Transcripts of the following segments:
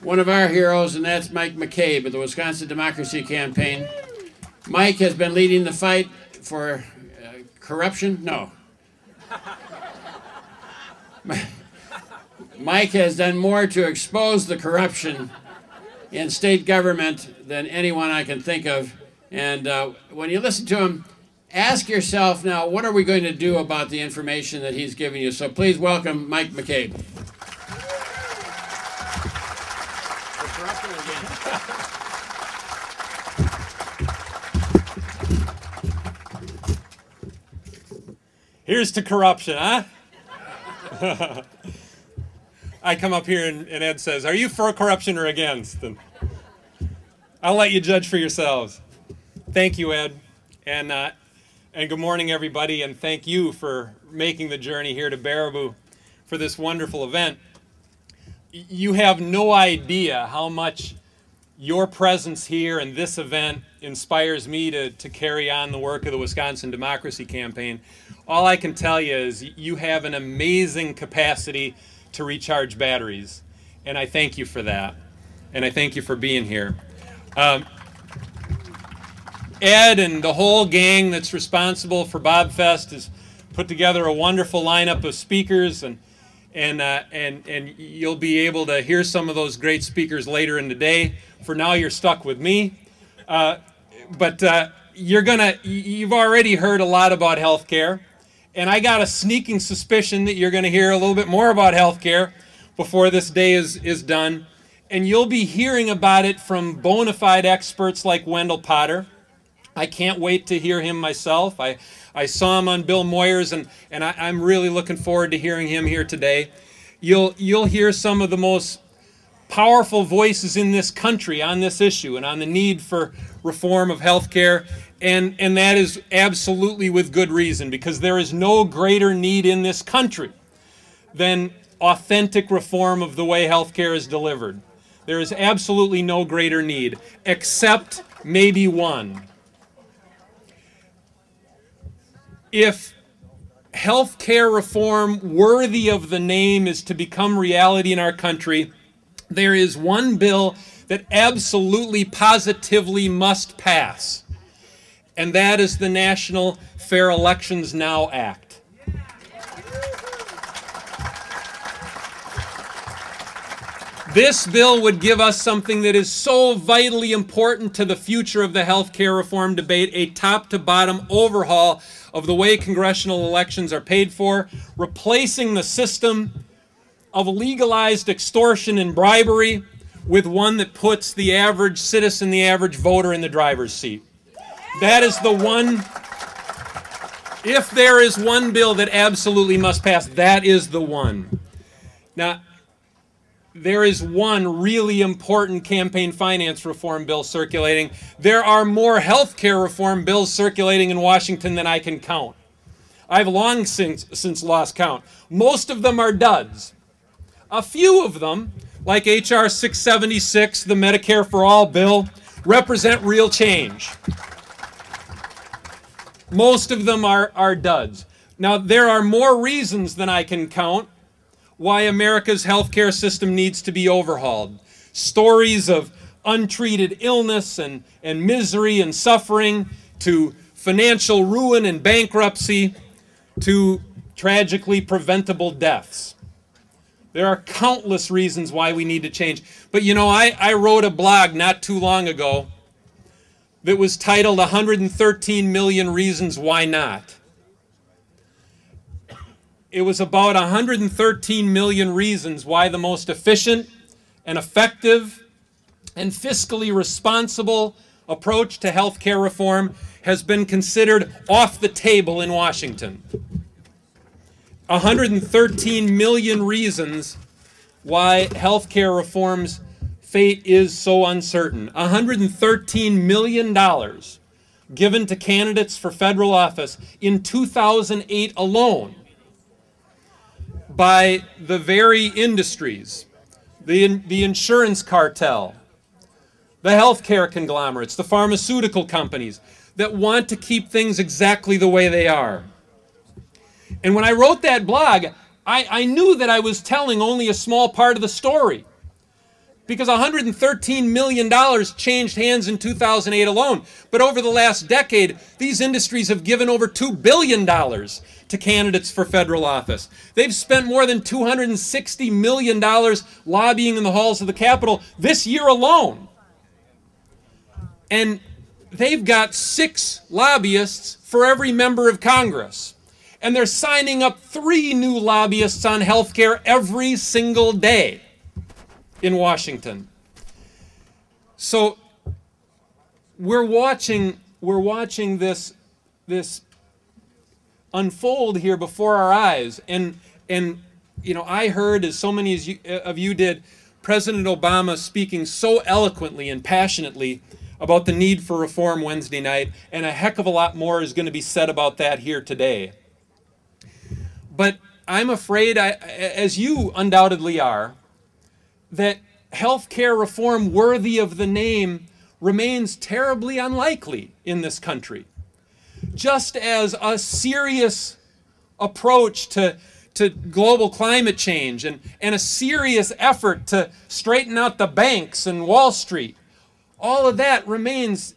one of our heroes, and that's Mike McCabe of the Wisconsin Democracy Campaign. Mike has been leading the fight for corruption. No. Mike has done more to expose the corruption in state government than anyone I can think of. And when you listen to him, ask yourself now, what are we going to do about the information that he's giving you? So please welcome Mike McCabe. Here's to corruption, huh? I come up here and Ed says, "Are you for corruption or against?" And I'll let you judge for yourselves. Thank you, Ed. And good morning, everybody, and thank you for making the journey here to Baraboo for this wonderful event. You have no idea how much your presence here and this event inspires me to carry on the work of the Wisconsin Democracy Campaign. All I can tell you is you have an amazing capacity to recharge batteries, and I thank you for that, and I thank you for being here. Ed and the whole gang that's responsible for BobFest has put together a wonderful lineup of speakers, and you'll be able to hear some of those great speakers later in the day. For now, you're stuck with me, but you've already heard a lot about healthcare, and I got a sneaking suspicion that you're going to hear a little bit more about healthcare before this day is done, and you'll be hearing about it from bona fide experts like Wendell Potter. I can't wait to hear him myself. I saw him on Bill Moyers, and I'm really looking forward to hearing him here today. You'll hear some of the most powerful voices in this country on this issue and on the need for reform of health care, and that is absolutely with good reason, because there is no greater need in this country than authentic reform of the way health care is delivered. There is absolutely no greater need, except maybe one. If health care reform worthy of the name is to become reality in our country, there is one bill that absolutely, positively must pass, and that is the National Fair Elections Now Act. This bill would give us something that is so vitally important to the future of the health care reform debate, a top-to-bottom overhaul of the way congressional elections are paid for, replacing the system of legalized extortion and bribery with one that puts the average citizen, the average voter, in the driver's seat. That is the one. If there is one bill that absolutely must pass, that is the one. Now, there is one really important campaign finance reform bill circulating. There are more health care reform bills circulating in Washington than I can count. I've long since lost count. Most of them are duds. A few of them, like H.R. 676, the Medicare for All bill, represent real change. Most of them are duds. Now, there are more reasons than I can count why America's healthcare system needs to be overhauled. Stories of untreated illness and misery and suffering, to financial ruin and bankruptcy, to tragically preventable deaths. There are countless reasons why we need to change. But you know, I wrote a blog not too long ago that was titled 113 Million Reasons Why Not. It was about 113 million reasons why the most efficient and effective and fiscally responsible approach to health care reform has been considered off the table in Washington. 113 million reasons why health care reform's fate is so uncertain. $113 million given to candidates for federal office in 2008 alone by the very industries, the insurance cartel, the healthcare conglomerates, the pharmaceutical companies that want to keep things exactly the way they are. And when I wrote that blog, I knew that I was telling only a small part of the story, because $113 million changed hands in 2008 alone. But over the last decade, these industries have given over $2 billion to candidates for federal office. They've spent more than $260 million lobbying in the halls of the Capitol this year alone. And they've got 6 lobbyists for every member of Congress. And they're signing up 3 new lobbyists on health care every single day in Washington. So we're watching this unfold here before our eyes. And you know, I heard, as so many of you did, President Obama speaking so eloquently and passionately about the need for reform Wednesday night, and a heck of a lot more is going to be said about that here today. But I'm afraid, as you undoubtedly are, that health care reform worthy of the name remains terribly unlikely in this country. Just as a serious approach to global climate change and a serious effort to straighten out the banks and Wall Street, all of that remains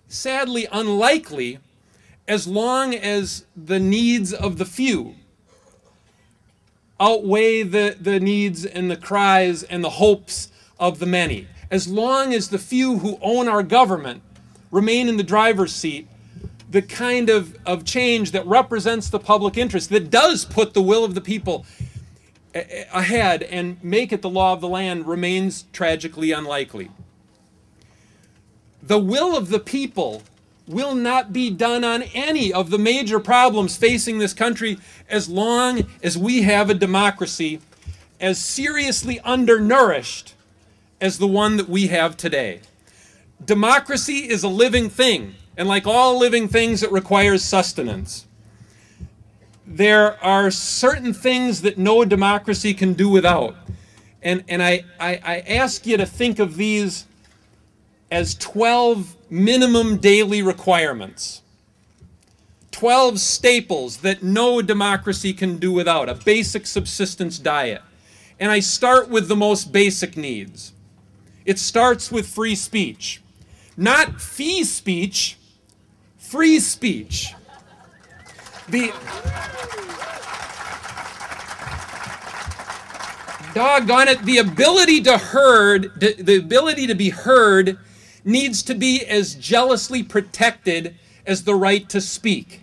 sadly unlikely as long as the needs of the few outweigh the needs and the cries and the hopes of the many. As long as the few who own our government remain in the driver's seat, the kind of change that represents the public interest, that does put the will of the people ahead and make it the law of the land, remains tragically unlikely. The will of the people will not be done on any of the major problems facing this country as long as we have a democracy as seriously undernourished as the one that we have today. Democracy is a living thing, and like all living things, it requires sustenance. There are certain things that no democracy can do without. And I ask you to think of these as 12 minimum daily requirements. 12 staples that no democracy can do without, a basic subsistence diet. And I start with the most basic needs. It starts with free speech. Not fee speech, free speech. Doggone it, the ability to be heard needs to be as jealously protected as the right to speak.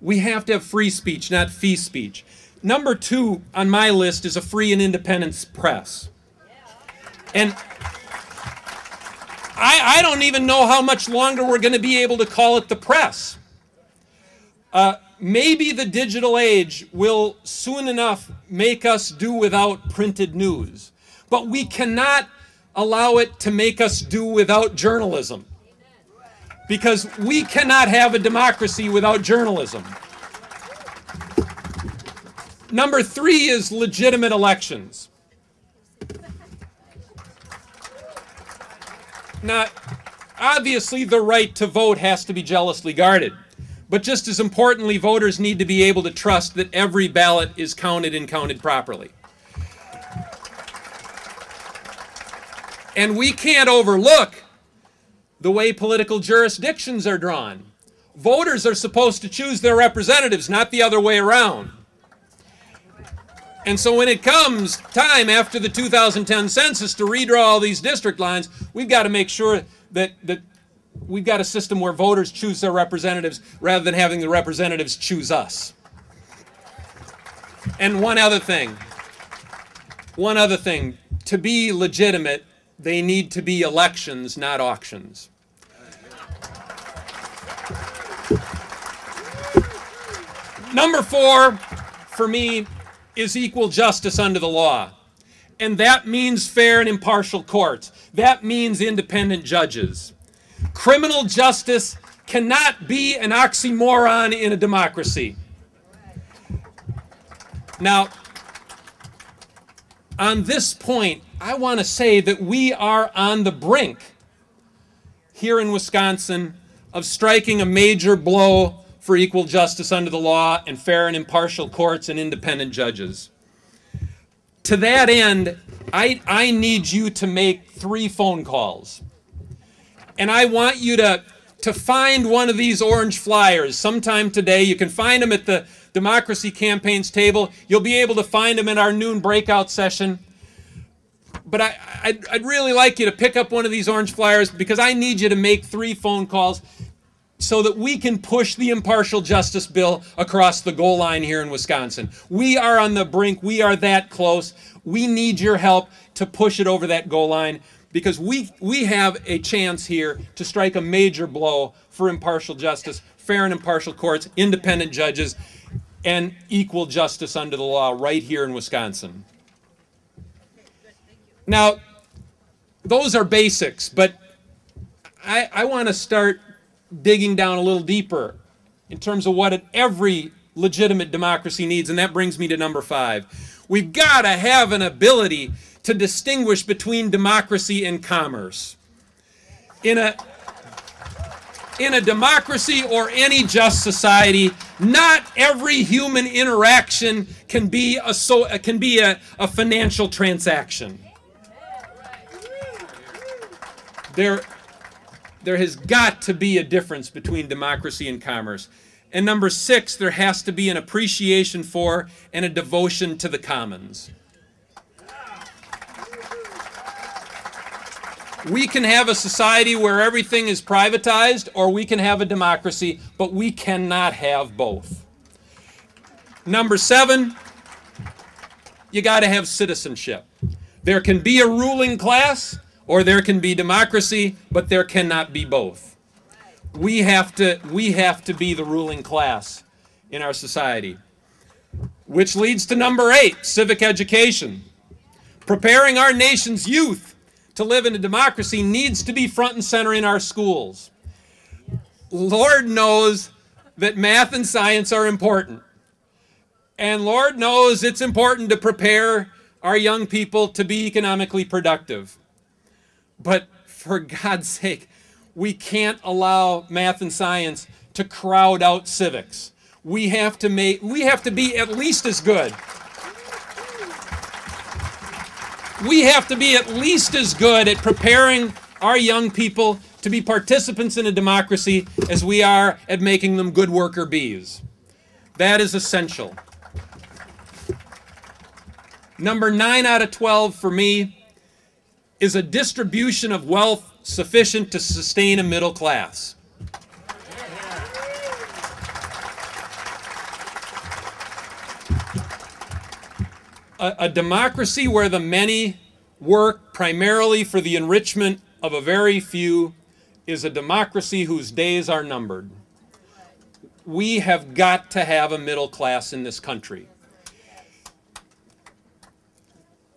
We have to have free speech, not fee speech. Number 2 on my list is a free and independent press. And I don't even know how much longer we're going to be able to call it the press. Maybe the digital age will soon enough make us do without printed news. But we cannot allow it to make us do without journalism. Because we cannot have a democracy without journalism. Number 3 is legitimate elections. Now, obviously, the right to vote has to be jealously guarded. But just as importantly, voters need to be able to trust that every ballot is counted and counted properly. And we can't overlook the way political jurisdictions are drawn. Voters are supposed to choose their representatives, not the other way around. And so when it comes time after the 2010 census to redraw all these district lines, we've got to make sure that we've got a system where voters choose their representatives rather than having the representatives choose us. And one other thing, to be legitimate, they need to be elections, not auctions. Number 4, for me, is equal justice under the law. And that means fair and impartial courts. That means independent judges. Criminal justice cannot be an oxymoron in a democracy. Now, on this point, I want to say that we are on the brink here in Wisconsin of striking a major blow for equal justice under the law and fair and impartial courts and independent judges. To that end, I need you to make 3 phone calls. And I want you to find one of these orange flyers sometime today. You can find them at the Democracy Campaigns table. You'll be able to find them in our noon breakout session. But I'd really like you to pick up one of these orange flyers, because I need you to make 3 phone calls so that we can push the impartial justice bill across the goal line here in Wisconsin. We are on the brink. We are that close. We need your help to push it over that goal line, because we have a chance here to strike a major blow for impartial justice, fair and impartial courts, independent judges, and equal justice under the law right here in Wisconsin. Now, those are basics, but I want to start digging down a little deeper in terms of what every legitimate democracy needs, and that brings me to number 5. We've got to have an ability to distinguish between democracy and commerce. In a democracy or any just society, not every human interaction can be a financial transaction. There has got to be a difference between democracy and commerce. And number 6, there has to be an appreciation for and a devotion to the commons. We can have a society where everything is privatized, or we can have a democracy, but we cannot have both. Number 7, you got to have citizenship. There can be a ruling class, or there can be democracy, but there cannot be both. We have to be the ruling class in our society. Which leads to number 8, civic education. Preparing our nation's youth to live in a democracy needs to be front and center in our schools. Lord knows that math and science are important. And Lord knows it's important to prepare our young people to be economically productive. But for God's sake, we can't allow math and science to crowd out civics. We have to be at least as good. We have to be at least as good at preparing our young people to be participants in a democracy as we are at making them good worker bees. That is essential. Number 9 out of 12 for me is a distribution of wealth sufficient to sustain a middle class. A democracy where the many work primarily for the enrichment of a very few is a democracy whose days are numbered. We have got to have a middle class in this country.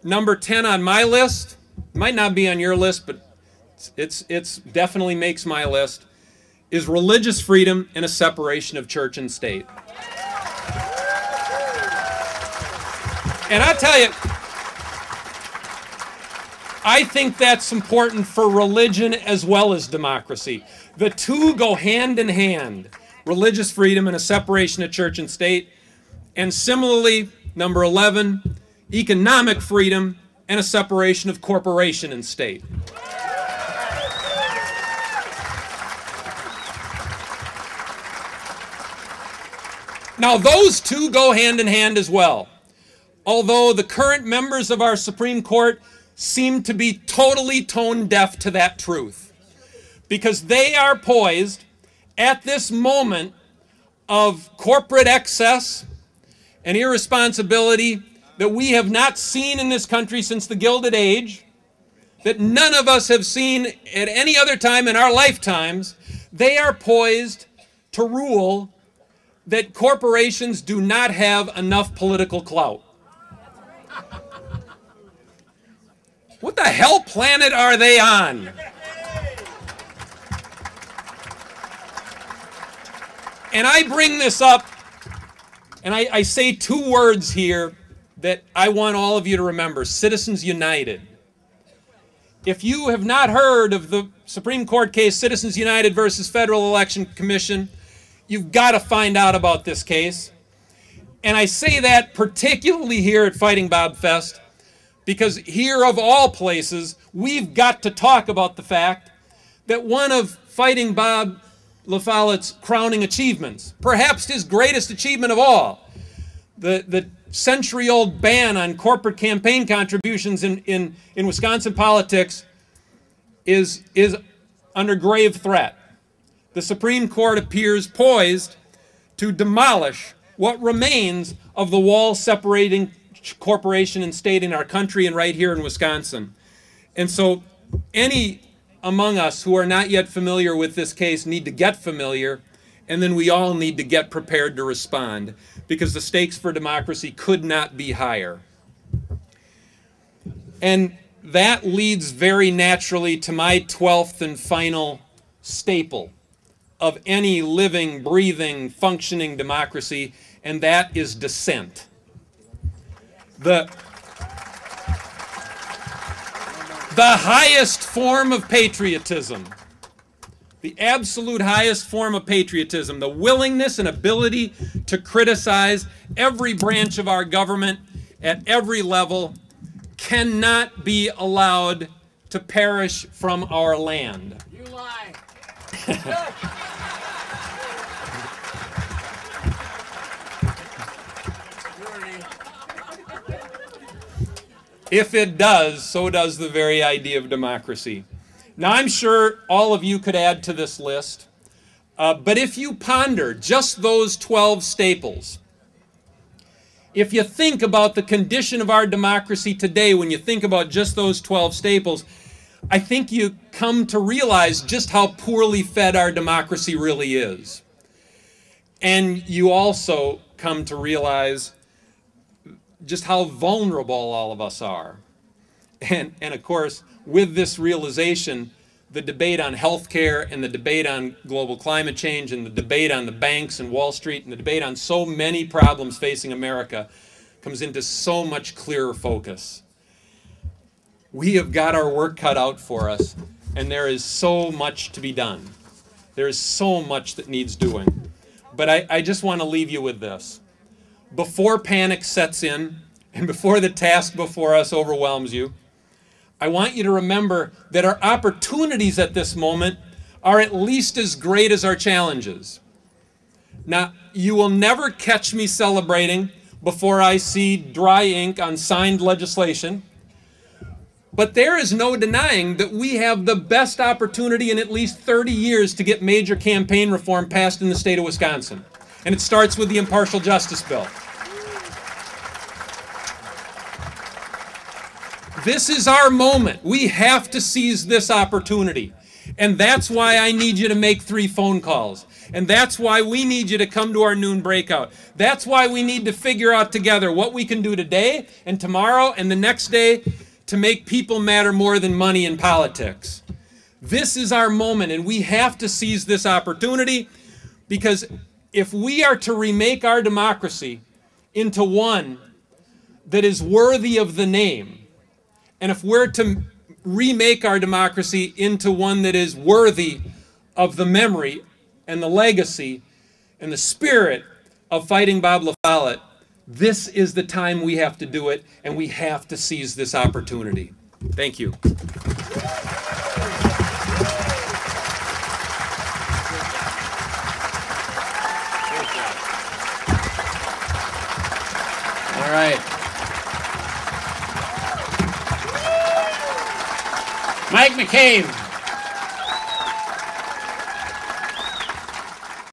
Number 10 on my list, might not be on your list, but it's definitely makes my list, is religious freedom and a separation of church and state. And I tell you, I think that's important for religion as well as democracy. The two go hand in hand, religious freedom and a separation of church and state. And similarly, number 11, economic freedom and a separation of corporation and state. Now, those two go hand in hand as well. Although the current members of our Supreme Court seem to be totally tone deaf to that truth, because they are poised at this moment of corporate excess and irresponsibility that we have not seen in this country since the Gilded Age, that none of us have seen at any other time in our lifetimes. They are poised to rule that corporations do not have enough political clout. What the hell planet are they on? And I bring this up, and I say two words here that I want all of you to remember: Citizens United. If you have not heard of the Supreme Court case Citizens United versus Federal Election Commission, you've got to find out about this case. And I say that particularly here at Fighting Bob Fest, Because here of all places, we've got to talk about the fact that one of Fighting Bob La Follette's crowning achievements, perhaps his greatest achievement of all, the century-old ban on corporate campaign contributions in Wisconsin politics is under grave threat. The Supreme Court appears poised to demolish what remains of the wall separating corporation and state in our country and right here in Wisconsin. And so any among us who are not yet familiar with this case need to get familiar, and then we all need to get prepared to respond, because the stakes for democracy could not be higher. And that leads very naturally to my 12th and final staple of any living, breathing, functioning democracy, and that is dissent. The highest form of patriotism, the absolute highest form of patriotism, the willingness and ability to criticize every branch of our government at every level, cannot be allowed to perish from our land. You lie. If it does, so does the very idea of democracy. Now, I'm sure all of you could add to this list, but if you ponder just those 12 staples, if you think about the condition of our democracy today, when you think about just those 12 staples, I think you come to realize just how poorly fed our democracy really is. And you also come to realize just how vulnerable all of us are. And of course, with this realization, the debate on health care and the debate on global climate change and the debate on the banks and Wall Street and the debate on so many problems facing America comes into so much clearer focus. We have got our work cut out for us, and there is so much to be done. There is so much that needs doing. But I just want to leave you with this. Before panic sets in and before the task before us overwhelms you, I want you to remember that our opportunities at this moment are at least as great as our challenges. Now, you will never catch me celebrating before I see dry ink on signed legislation, but there is no denying that we have the best opportunity in at least 30 years to get major campaign reform passed in the state of Wisconsin. And it starts with the impartial justice bill. This is our moment. We have to seize this opportunity. And that's why I need you to make 3 phone calls. And that's why we need you to come to our noon breakout. That's why we need to figure out together what we can do today and tomorrow and the next day to make people matter more than money in politics. This is our moment, and we have to seize this opportunity, because if we are to remake our democracy into one that is worthy of the name, and if we're to remake our democracy into one that is worthy of the memory and the legacy and the spirit of Fighting Bob La Follette, this is the time we have to do it, and we have to seize this opportunity. Thank you. All right. Mike McCabe.